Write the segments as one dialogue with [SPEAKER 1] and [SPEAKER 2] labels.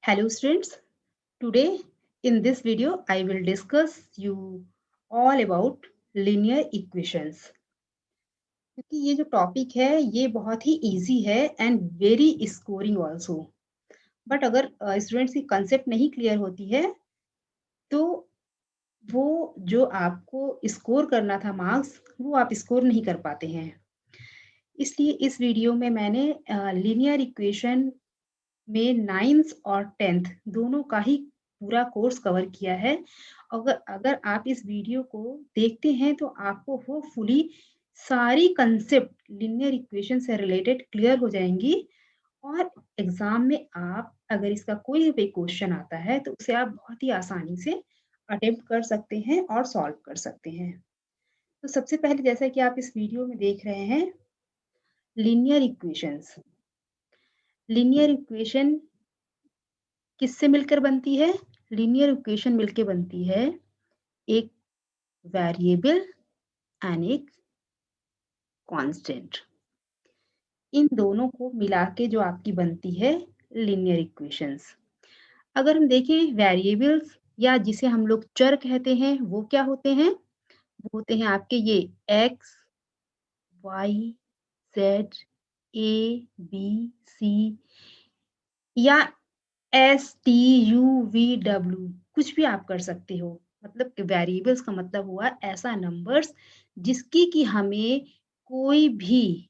[SPEAKER 1] Hello students, today in this video I will discuss you all about linear equations. क्योंकि ये जो topic है ये बहुत ही इजी है and very scoring also. But अगर स्टूडेंट्स की कंसेप्ट नहीं क्लियर होती है तो वो जो आपको स्कोर करना था मार्क्स वो आप स्कोर नहीं कर पाते हैं. इसलिए इस वीडियो में मैंने लिनियर इक्वेशन में 9th और 10th दोनों का ही पूरा कोर्स कवर किया है. अगर अगर आप इस वीडियो को देखते हैं तो आपको होपफुली सारी कंसेप्ट लिनियर इक्वेशन से रिलेटेड क्लियर हो जाएंगी और एग्जाम में आप अगर इसका कोई भी क्वेश्चन आता है तो उसे आप बहुत ही आसानी से अटेम्प्ट कर सकते हैं और सॉल्व कर सकते हैं. तो सबसे पहले जैसा कि आप इस वीडियो में देख रहे हैं लिनियर इक्वेशंस. लिनियर इक्वेशन किससे मिलकर बनती है? लीनियर इक्वेशन मिलकर बनती है एक वेरिएबल एंड एक कांस्टेंट. इन दोनों को मिला के जो आपकी बनती है लीनियर इक्वेशंस. अगर हम देखें वेरिएबल्स या जिसे हम लोग चर कहते हैं वो क्या होते हैं? वो होते हैं आपके ये एक्स, वाई, जेड, ए, बी, सी या STUVW कुछ भी आप कर सकते हो. मतलब कि वेरिएबल्स का मतलब हुआ ऐसा नंबर्स जिसकी कि हमें कोई भी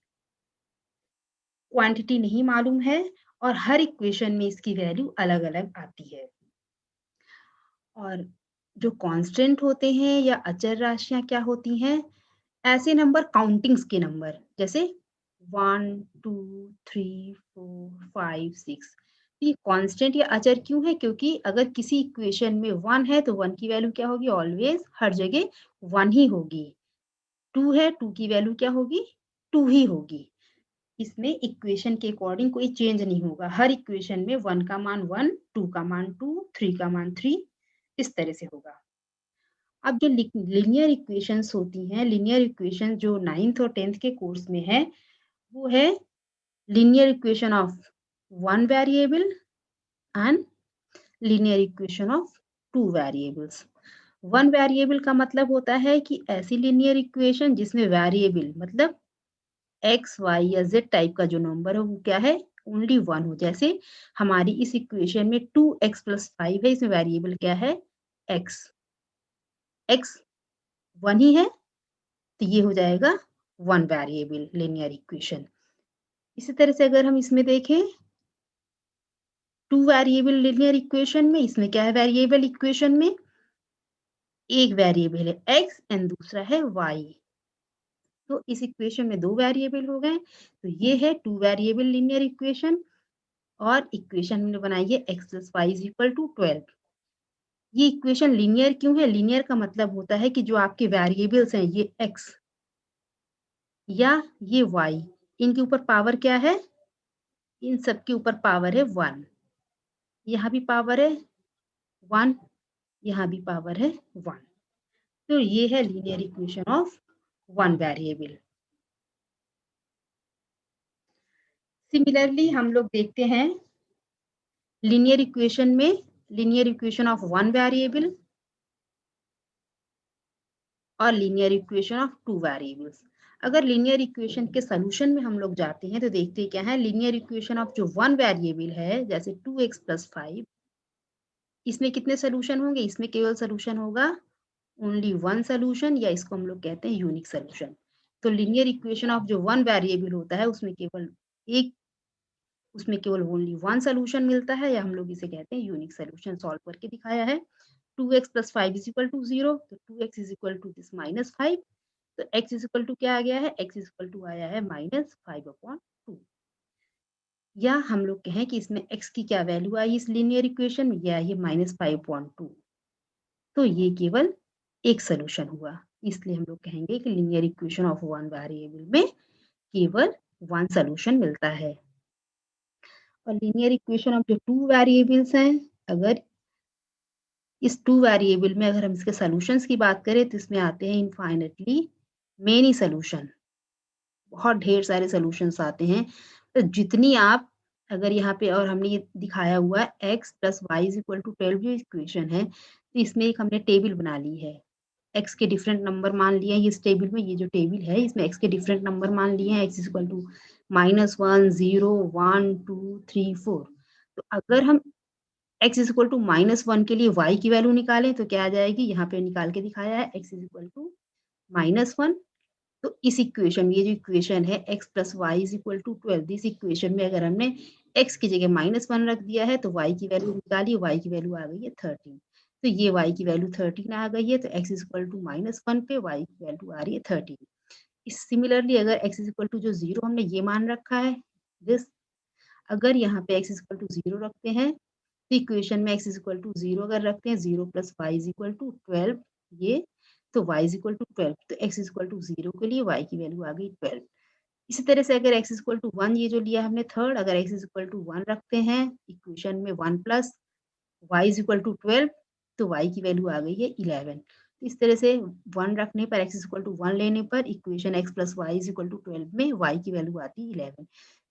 [SPEAKER 1] क्वांटिटी नहीं मालूम है और हर इक्वेशन में इसकी वैल्यू अलग-अलग आती है. और जो कांस्टेंट होते हैं या अचर राशियां क्या होती हैं? ऐसे नंबर काउंटिंग्स के नंबर जैसे 1, 2, 3, 4, 5, 6. ये कांस्टेंट या अचर क्यों है? क्योंकि अगर किसी इक्वेशन में 1 है तो 1 की वैल्यू क्या होगी? ऑलवेज हर जगह 1 ही होगी. 2 है, 2 की वैल्यू क्या होगी? 2 ही होगी. इसमें इक्वेशन के अकॉर्डिंग कोई चेंज नहीं होगा. हर इक्वेशन में 1 का मान 1, 2 का मान 2, 3 का मान 3 इस तरह से होगा. अब जो लीनियर इक्वेशंस होती हैं, लीनियर इक्वेशन जो 9th और 10th के कोर्स में है वो है linear equation of one variable and linear equation of two variables. One variable का मतलब होता है कि ऐसी linear equation जिसमें variable मतलब x, y या z टाइप का जो नंबर है वो क्या है? ओनली 1 हो. जैसे हमारी इस इक्वेशन में 2x + 5 है, इसमें वेरिएबल क्या है? x. x 1 ही है तो ये हो जाएगा 1 वेरिएबल लिनियर इक्वेशन. इसी तरह से अगर हम इसमें देखें 2 वेरिएबल लिनियर इक्वेशन में, इसमें क्या है वेरिएबल इक्वेशन में? एक वेरिएबल है x एंड दूसरा है y. तो इस इक्वेशन में 2 वेरिएबल हो गए. तो ये है 2 वेरिएबल लिनियर इक्वेशन और इक्वेशन हमने बनाई है x + y = 12. ये इक्वेशन लिनियर क्यों है? लिनियर का मतलब होता है कि जो आपके वेरिएबल्स हैं ये x या ये y, इनके ऊपर पावर क्या है? इन सब के ऊपर पावर है 1. यहाँ भी पावर है 1, यहाँ भी पावर है 1. तो ये है linear equation of one variable. Similarly हम लोग देखते हैं लीनियर इक्वेशन में linear equation of one variable और linear equation of two variables. अगर लीनियर इक्वेशन के सॉल्यूशन में हम लोग जाते हैं तो देखते हैं क्या है. लीनियर इक्वेशन ऑफ जो वन वेरिएबल है जैसे 2x + 5, इसमें कितने सोल्यूशन होंगे? इसमें केवल सोल्यूशन होगा ओनली वन सोल्यूशन या इसको हम लोग कहते हैं यूनिक सोल्यूशन. तो लीनियर इक्वेशन ऑफ जो वन वेरिएबल होता है उसमें केवल ओनली वन सोल्यूशन मिलता है या हम लोग इसे कहते हैं यूनिक सोल्यूशन. सॉल्व करके दिखाया है. 2x + 5 = 0. तो 2x = दिस -5. तो x क्या आ गया है? x आया है -5/2. या हम लोग कहें कि इसमें x की क्या वैल्यू आई इस लीनियर इक्वेशन में? ये आई है -5/2. तो ये केवल एक सोल्यूशन हुआ. इसलिए हम लोग कहेंगे कि linear equation of one variable में केवल वन सोल्यूशन मिलता है. और लीनियर इक्वेशन ऑफ जो टू वेरिएबल्स हैं, अगर इस टू वेरिएबल में अगर हम इसके सॉल्यूशंस की बात करें तो इसमें आते हैं इनफाइनाइटली मेनी सॉल्यूशन. बहुत ढेर सारे सॉल्यूशंस आते हैं. तो जितनी आप अगर यहाँ पे और हमने ये दिखाया हुआ है x + y = 12 जो इक्वेशन है, तो इसमें एक हमने टेबल बना ली है। x के डिफरेंट नंबर मान लिए हैं इस टेबल में, ये जो टेबल है इसमें x के डिफरेंट नंबर मान लिए हैं, x = -1, 0, 1, 2, 3, 4। तो अगर हम x = -1 के लिए y की वैल्यू निकालें तो क्या आ जाएगी? यहाँ पे निकाल के दिखाया है x = -1। तो इस इक्वेशन में ये जो इक्वेशन है x + y = 12, इस इक्वेशन में अगर हमने x की जगह -1 रख दिया है तो y की वैल्यू निकाली, y की वैल्यू आ गई है 13। तो ये y की वैल्यू 13 आ गई है, तो x = -1 पे y की वैल्यू आ रही है 13। सिमिलरली अगर x = जो 0 हमने ये मान रखा है, दिस अगर यहाँ पे x = 0 रखते हैं, तो इक्वेशन में x = 0 अगर रखते हैं, 0 + y = 12 ये, तो y = 12, तो x = 0 के लिए y की वैल्यू आ गई 12। इसी तरह से अगर x = 1 ये जो लिया हमने थर्ड, अगर x = 1 रखते हैं, इक्वेशन में 1 + y = 12, तो y की वैल्यू आ गई है 11। इस तरह से 1 रखने पर x = 1 लेने पर इक्वेशन x + y = 12 में y की वैल्यू आती है 11।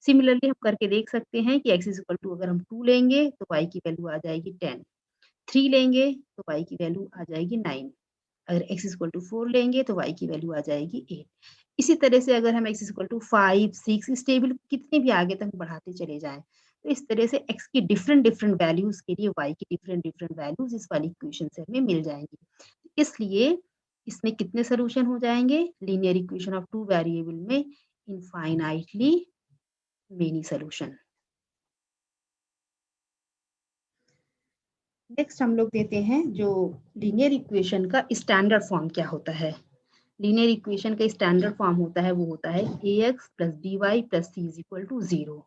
[SPEAKER 1] सिमिलरली हम करके देख सकते हैं कि x = अगर हम 2 लेंगे तो y की वैल्यू आ जाएगी 10, 3 लेंगे तो y की वैल्यू आ जाएगी 9, अगर x = 4 लेंगे तो y की वैल्यू आ जाएगी 8। इसी तरह से अगर हम x = 5, 6 इस टेबल को कितने भी आगे तक बढ़ाते चले जाएँ, तो इस तरह से x की डिफरेंट वैल्यूज़ के लिए y की डिफरेंट वैल्यूज़ इस वाली इक्वेशन से हमें मिल जाएँगी। इसलिए इसमें कितने सॉल्यूशन हो जाएँगे? लीनियर इक्वेशन ऑफ 2 वेरिएबल में इनफाइनाइटली मेनी सॉल्यूशन। नेक्स्ट हम लोग देते हैं जो लीनियर इक्वेशन का स्टैंडर्ड फॉर्म क्या होता है। लीनियर इक्वेशन का स्टैंडर्ड फॉर्म होता है, वो होता है ax + by + c = 0,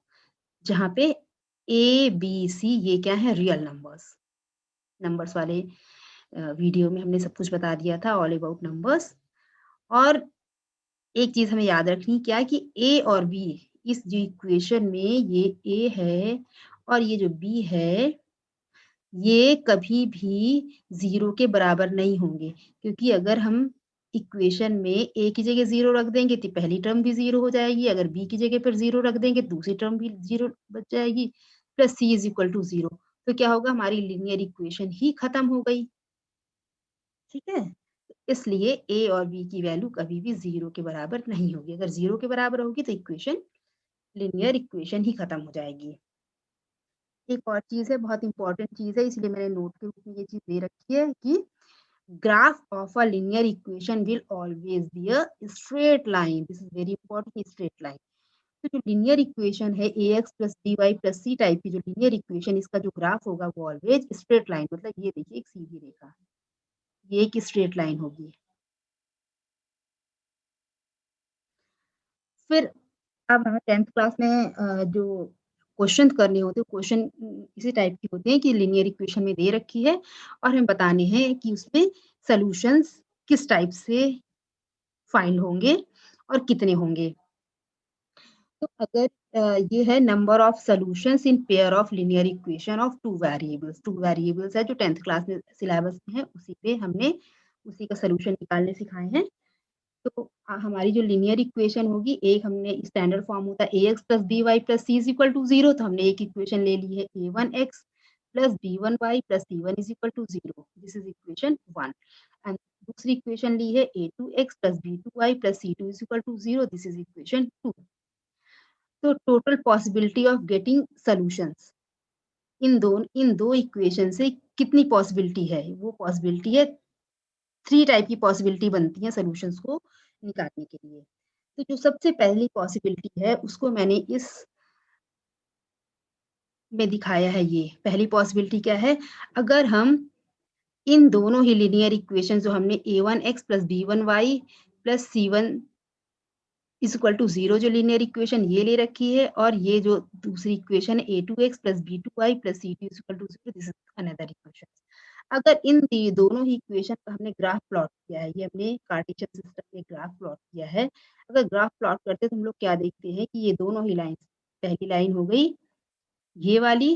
[SPEAKER 1] जहाँ पे a, b, c ये क्या है? Real numbers. नंबर्स वाले वीडियो में हमने सब कुछ बता दिया था, ऑल अबाउट नंबर्स। और एक चीज़ हमें याद रखनी क्या कि a और b, इस जो इक्वेशन में ये a है और ये जो b है, ये कभी भी 0 के बराबर नहीं होंगे, क्योंकि अगर हम इक्वेशन में a की जगह 0 रख देंगे तो पहली टर्म भी 0 हो जाएगी, अगर b की जगह पर 0 रख देंगे दूसरी टर्म भी 0 बच जाएगी, प्लस c = 0। तो क्या होगा? हमारी लीनियर इक्वेशन ही खत्म हो गई, ठीक है? इसलिए a और b की वैल्यू कभी भी 0 के बराबर नहीं होगी, अगर 0 के बराबर होगी तो इक्वेशन लीनियर इक्वेशन ही खत्म हो जाएगी। एक और चीज़ है, बहुत इम्पोर्टेंट चीज़ है, इसलिए मैंने नोट के रूप में ये चीज़ दे रखी है कि graph of a linear equation will always be a straight line. This is very important, straight line. तो जो लीनियर इक्वेशन है ax + by + c टाइप की जो लीनियर इक्वेशन, इसका जो ग्राफ होगा वो ऑलवेज स्ट्रेट लाइन, मतलब ये देखिए एक सीधी रेखा, ये एक स्ट्रेट लाइन होगी। फिर अब हमें 10th क्लास में जो क्वेश्चन करने होते हैं, क्वेश्चन इसी टाइप के होते हैं कि लीनियर इक्वेशन में दे रखी है और हमें बताने हैं कि उसमें सॉल्यूशंस किस टाइप से फाइंड होंगे और कितने होंगे। तो अगर ये है number of solutions in pair of linear equation of 2 variables है जो 10th क्लास में सिलेबस में है, उसी पे हमने उसी का सॉल्यूशन निकालने सिखाए हैं। तो हमारी जो लीनियर इक्वेशन होगी, एक हमने स्टैंडर्ड फॉर्म होता है ax + by + c = 0, तो हमने एक इक्वेशन ले ली है a1x + b1y + c1 = 0, this is equation 1। And दूसरी इक्वेशन ली है a2x + b2y + c2 = 0, this is equation 2। तो total possibility of getting solutions, इन दो इक्वेशन से कितनी पॉसिबिलिटी है? वो पॉसिबिलिटी है 3 टाइप की पॉसिबिलिटी बनती है सॉल्यूशंस को निकालने के लिए। तो जो सबसे पहली पॉसिबिलिटी है उसको मैंने इस में दिखाया है ये। पहली पॉसिबिलिटी क्या है? अगर हम इन दोनों ही लीनियर इक्वेशन जो हमने a1x + b1y + c1 = 0 जो लीनियर इक्वेशन ये ले रखी है और ये जो दूसरी इक्वेशन है a2x + b2y + c2 = 0, this is another equation. अगर इन दोनों ही इक्वेशन का हमने ग्राफ प्लॉट किया है, ये हमने कार्टेशियन सिस्टम में ग्राफ प्लॉट किया है। अगर ग्राफ प्लॉट करते हैं तो हम लोग क्या देखते हैं कि ये दोनों ही लाइन, पहली लाइन हो गई ये वाली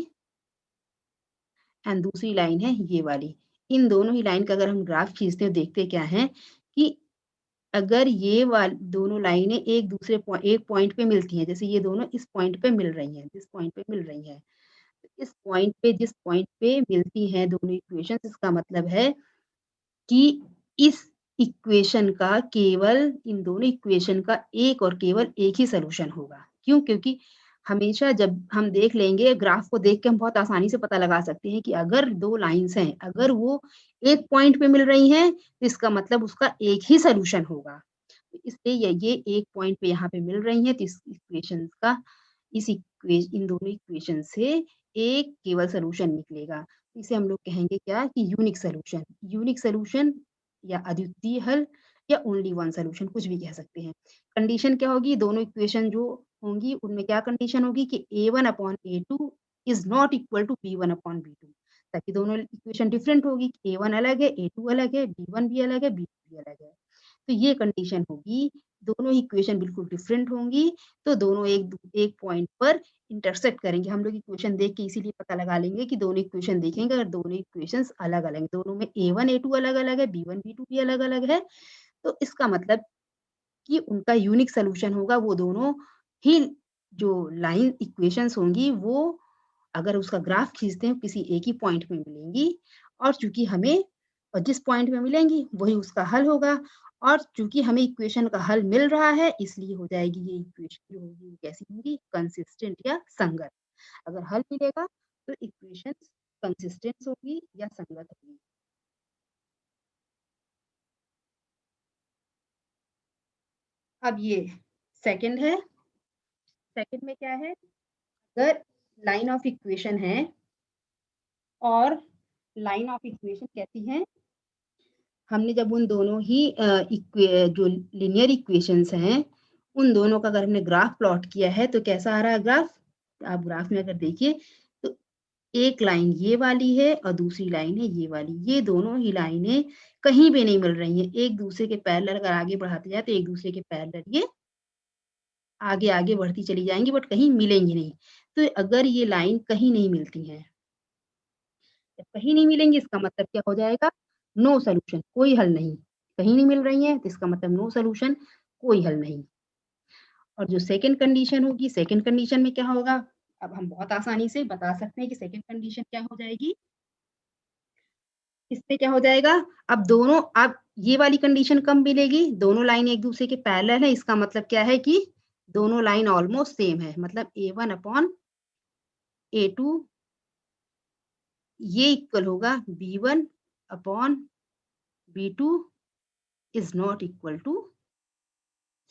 [SPEAKER 1] एंड दूसरी लाइन है ये वाली। इन दोनों ही लाइन का अगर हम ग्राफ खींचते हैं देखते क्या है कि अगर ये दोनों लाइनें एक पॉइंट पे मिलती हैं, जैसे ये दोनों इस पॉइंट पे मिल रही हैं, जिस पॉइंट पे मिल रही हैं, जिस पॉइंट पे मिलती हैं दोनों इक्वेशंस, इसका मतलब है कि इस इक्वेशन का केवल इन दोनों इक्वेशन का एक और केवल एक ही सॉल्यूशन होगा। क्यों? क्योंकि हमेशा जब हम देख लेंगे ग्राफ को देख के हम बहुत आसानी से पता लगा सकते हैं कि अगर 2 लाइन्स हैं, अगर वो एक पॉइंट पे मिल रही हैं, तो इसका मतलब उसका एक ही सॉल्यूशन होगा। तो इसलिए ये एक पॉइंट पे यहाँ पे मिल रही हैं, तो इन दोनों इक्वेशन से एक केवल सॉल्यूशन निकलेगा। इसे हम लोग कहेंगे क्या कि यूनिक सॉल्यूशन या अद्वितीय हल या ओनली वन सॉल्यूशन कुछ भी कह सकते हैं। कंडीशन क्या होगी? दोनों इक्वेशन जो होंगी उनमें क्या कंडीशन होगी कि A1 upon A2 is not equal to B1 upon B2 ताकि दोनों इक्वेशन डिफरेंट होगी। A1 अलग है, A2 अलग है, B1 भी अलग है, B2 भी अलग है। तो ये कंडीशन होगी, दोनों ही इक्वेशन बिल्कुल डिफरेंट होंगी, तो दोनों एक पॉइंट पर इंटरसेक्ट करेंगे। हम लोग इक्वेशन देख के इसीलिए पता लगा लेंगे कि दोनों इक्वेशन देखेंगे अगर दोनों इक्वेशंस अलग-अलग हैं, दोनों में A1, A2 अलग-अलग है, B1, B2 भी अलग-अलग है, तो इसका मतलब कि उनका यूनिक सॉल्यूशन होगा, वो दोनों ही जो लाइन इक्वेशंस होंगी वो अगर उसका ग्राफ खींचते हैं किसी एक ही पॉइंट में मिलेंगी और चूँकि हमें जिस पॉइंट में मिलेंगी वही उसका हल होगा और चूँकि हमें इक्वेशन का हल मिल रहा है इसलिए हो जाएगी ये इक्वेशन जो होगी वो कैसी होंगी कंसिस्टेंट या संगत। अगर हल मिलेगा तो इक्वेशंस कंसिस्टेंट होगी या संगत होगी। अब ये सेकंड है, सेकंड में क्या है? अगर लाइन ऑफ इक्वेशन है और लाइन ऑफ इक्वेशन कैसी है? हमने जब उन दोनों ही जो लीनियर इक्वेशंस हैं, उन दोनों का अगर हमने ग्राफ प्लॉट किया है तो कैसा आ रहा है ग्राफ? आप ग्राफ में अगर देखिए तो एक लाइन ये वाली है और दूसरी लाइन है ये वाली। ये दोनों ही लाइनें कहीं भी नहीं मिल रही हैं। एक दूसरे के पैरेलल अगर आगे बढ़ाते जाएँ तो एक दूसरे के पैरेलल ये आगे-आगे बढ़ती चली जाएँगी बट कहीं मिलेंगी नहीं। तो अगर ये लाइन कहीं नहीं मिलती हैं, जब कहीं नहीं मिलेंगी इसका मतलब क्या हो जाएगा? नो सॉल्यूशन कोई हल नहीं। कहीं नहीं मिल रही हैं तो इसका मतलब नो सॉल्यूशन कोई हल नहीं। और जो सेकंड कंडीशन होगी, सेकंड कंडीशन में क्या होगा? अब हम बहुत आसानी से बता सकते हैं कि सेकंड कंडीशन क्या हो जाएगी? इसमें क्या हो जाएगा? अब ये वाली कंडीशन कब मिलेगी? दोनों लाइन एक-दूसरे के पैरेलल है, इसका मतलब क्या है कि दोनों लाइन ऑलमोस्ट सेम है। मतलब A1 अपॉन A2 ये इक्वल होगा B1 upon B2 is not equal to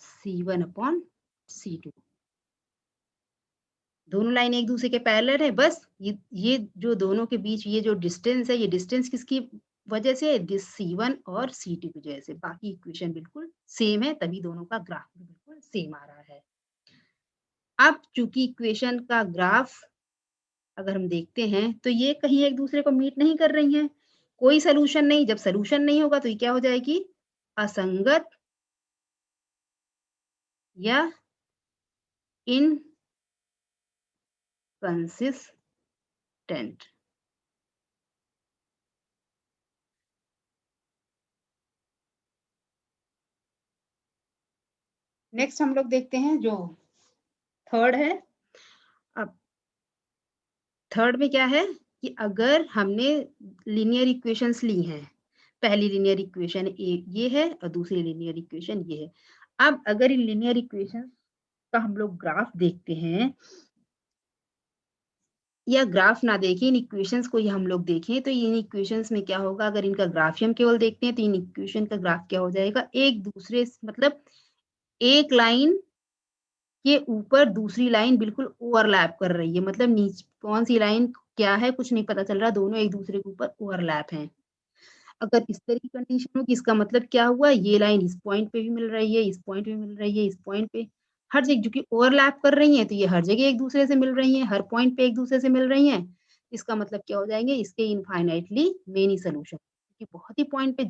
[SPEAKER 1] C1 upon C2। दोनों लाइन एक-दूसरे के पैरेलल है, बस ये जो दोनों के बीच ये जो डिस्टेंस है, ये डिस्टेंस किसकी वजह से है? दिस C1 और C2 की वजह से। बाकी इक्वेशन बिल्कुल सेम है, तभी दोनों का ग्राफ भी बिल्कुल सेम आ रहा है। अब चूँकि इक्वेशन का ग्राफ अगर हम देखते हैं, तो ये कहीं एक-दूसरे को मीट नहीं कर रही हैं। कोई सॉल्यूशन नहीं, जब सॉल्यूशन नहीं होगा तो ये क्या हो जाएगी? असंगत या इनकंसिस्टेंट। नेक्स्ट हम लोग देखते हैं जो थर्ड है। अब थर्ड में क्या है कि अगर हमने लीनियर इक्वेशंस ली हैं, पहली लीनियर इक्वेशन ये है और दूसरी लीनियर इक्वेशन ये है। अब अगर इन लीनियर इक्वेशंस का हम लोग ग्राफ देखते हैं या ग्राफ ना देखें, इन इक्वेशंस को ही हम लोग देखें, तो इन इक्वेशंस में क्या होगा अगर इनका ग्राफ ही हम केवल देखते हैं, तो इन इक्वेशन का ग्राफ क्या हो जाएगा? एक दूसरे स मतलब एक लाइन के ऊपर दूसरी लाइन बिल्कुल ओवरलैप कर रही है। मतलब कौन-सी लाइन क्या है कुछ नहीं पता चल रहा, दोनों एक-दूसरे के ऊपर ओवरलैप हैं। अगर इस तरह की कंडीशन होगी इसका मतलब क्या हुआ? ये लाइन इस पॉइंट पे भी मिल रही है, इस पॉइंट पे मिल रही है, इस पॉइंट पे हर जगह क्योंकि ओवरलैप कर रही हैं, तो ये हर जगह एक-दूसरे से मिल रही हैं, हर पॉइंट पे एक-दूसरे से मिल रही हैं। इसका मतलब क्या हो जाएँगे? इसके इनफाइनाइटली मेनी सॉल्यूशन क्योंकि बहुत ही पॉइंट पे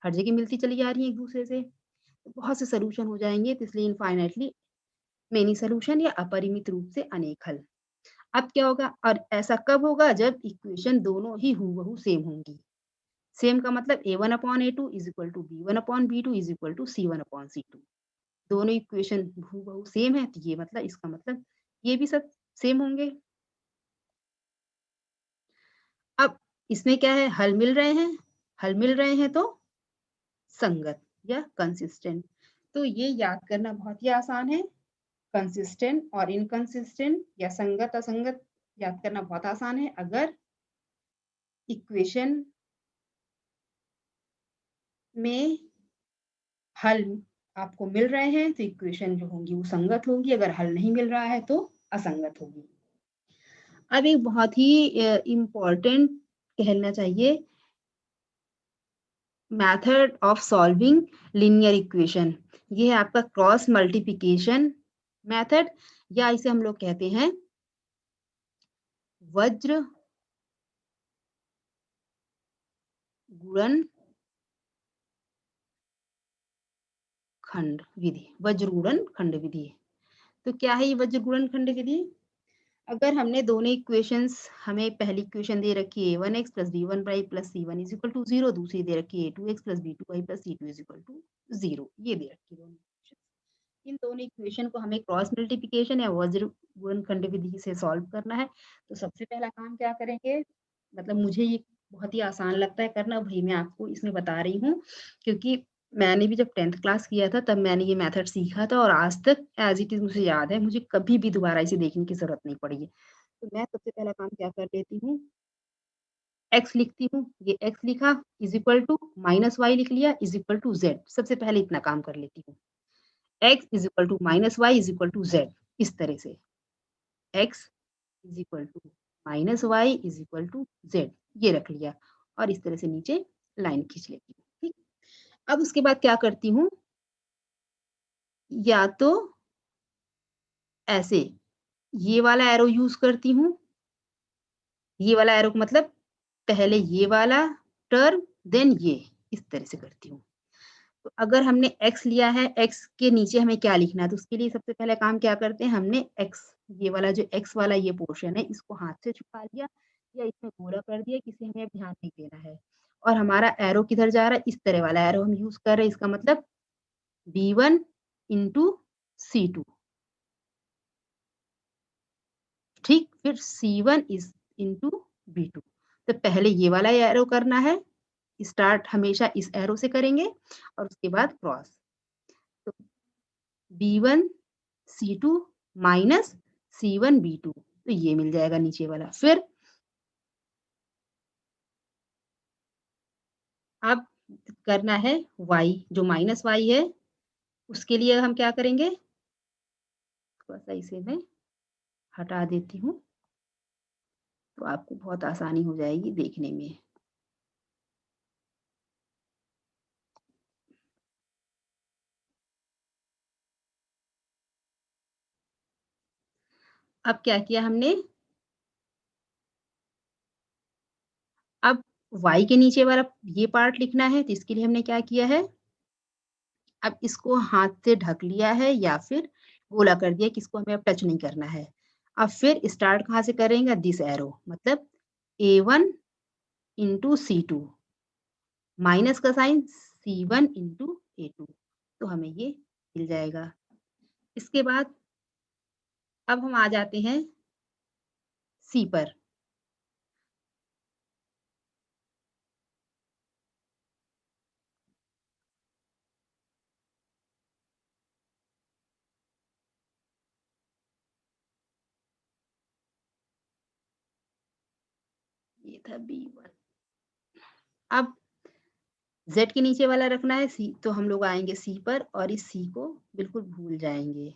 [SPEAKER 1] हर जगह मिलती चली जा रही हैं एक-दूसरे से, तो बहुत से सॉल्यूशन हो जाएँगे, तो इसलिए इनफाइनाइटली मेनी सॉल्यूशन या अपरिमित रूप से अनेक हल। अब क्या होगा और ऐसा कब होगा? जब इक्वेशन दोनों ही हूबहू सेम होंगी। सेम का मतलब A1/A2 is equal to B1/B2 is equal to C1/C2। दोनों इक्वेशन हूबहू सेम है, तो ये मतलब इसका मतलब ये भी सब सेम होंगे। अब इसमें क्या है, हल मिल रहे हैं तो संगत या कंसिस्टेंट। तो ये याद करना बहुत ही आसान है। कंसिस्टेंट और इनकंसिस्टेंट या संगत असंगत याद करना बहुत आसान है। अगर इक्वेशन में हल आपको मिल रहे हैं तो इक्वेशन जो होंगी वो संगत होंगी, अगर हल नहीं मिल रहा है तो असंगत होगी। अब एक बहुत ही इम्पोर्टेंट कहना चाहिए, method of solving linear equation. ये है आपका क्रॉस मल्टीप्लिकेशन मेथड, या इसे हम लोग कहते हैं वज्र गुणन खंड विधि। वज्र गुणन खंड विधि। तो क्या है ये वज्र गुणन खंड विधि? अगर हमने दोनों इक्वेशंस, हमें पहली इक्वेशन दे रखी है a1x plus b1y plus c1 is equal to 0, दूसरी दे रखी है a2x plus b2y plus c2 is equal to 0, ये दे रखी है दोनों इक्वेशन। इन दोनों इक्वेशन को हमें क्रॉस मल्टीप्लिकेशन या वज्र गुणनखंड विधि से सॉल्व करना है। तो सबसे पहला काम क्या करेंगे, मतलब मुझे ये बहुत ही आसान लगता है करना, वही मैं आपको इसमें बता रही हूँ, क्योंकि मैंने भी जब 10th क्लास किया था तब मैंने ये मेथड सीखा था और आज तक एज इट इज मुझे याद है, मुझे कभी भी दोबारा इसे देखने की जरूरत नहीं पड़ी है। तो मैं सबसे पहला काम क्या कर लेती हूँ, x लिखती हूँ, ये x लिखा is equal to minus y लिख लिया इज इक्वल टू z। सबसे पहले इतना काम कर लेती हूँ, x is equal to minus y is equal to z। इस तरह से x is equal to minus y is equal to z, ये रख लिया और इस तरह से नीचे लाइन खींच लेती हूँ। ठीक, अब उसके बाद क्या करती हूँ, या तो ऐसे ये वाला एरो यूज करती हूँ, ये वाला एरो का मतलब पहले ये वाला टर्म देन ये, इस तरह से करती हूँ। तो अगर हमने x लिया है, x के नीचे हमें क्या लिखना है, तो उसके लिए सबसे पहले काम क्या करते हैं, हमने x, ये वाला जो x वाला ये पोर्शन है इसको हाथ से छुपा लिया या इसमें गोला कर दिया, किसी हमें ध्यान नहीं देना है। और हमारा एरो किधर जा रहा है, इस तरह वाला एरो हम यूज कर रहे हैं, इसका मतलब b1 इंटू c2। ठीक, फिर C1 इज इंटू B2। तो पहले ये वाला एरो करना है, स्टार्ट हमेशा इस एरो से करेंगे और उसके बाद क्रॉस। तो B1 C2 minus C1 B2, तो ये मिल जाएगा नीचे वाला। फिर अब करना है y, जो माइनस y है उसके लिए हम क्या करेंगे, थोड़ा सा इसे मैं हटा देती हूँ तो आपको बहुत आसानी हो जाएगी देखने में। अब क्या किया हमने, अब y के नीचे वाला ये पार्ट लिखना है, तो इसके लिए हमने क्या किया है, अब इसको हाथ से ढक लिया है या फिर गोला कर दिया कि इसको हमें अब टच नहीं करना है। अब फिर स्टार्ट कहाँ से करेंगे, दिस एरो, मतलब A1 इंटू C2 माइनस का साइन C1 इंटू A2, तो हमें ये मिल जाएगा। इसके बाद अब हम आ जाते हैं C पर। ये था B1। अब Z के नीचे वाला रखना है C, तो हम लोग आएंगे C पर और इस C को बिल्कुल भूल जाएंगे।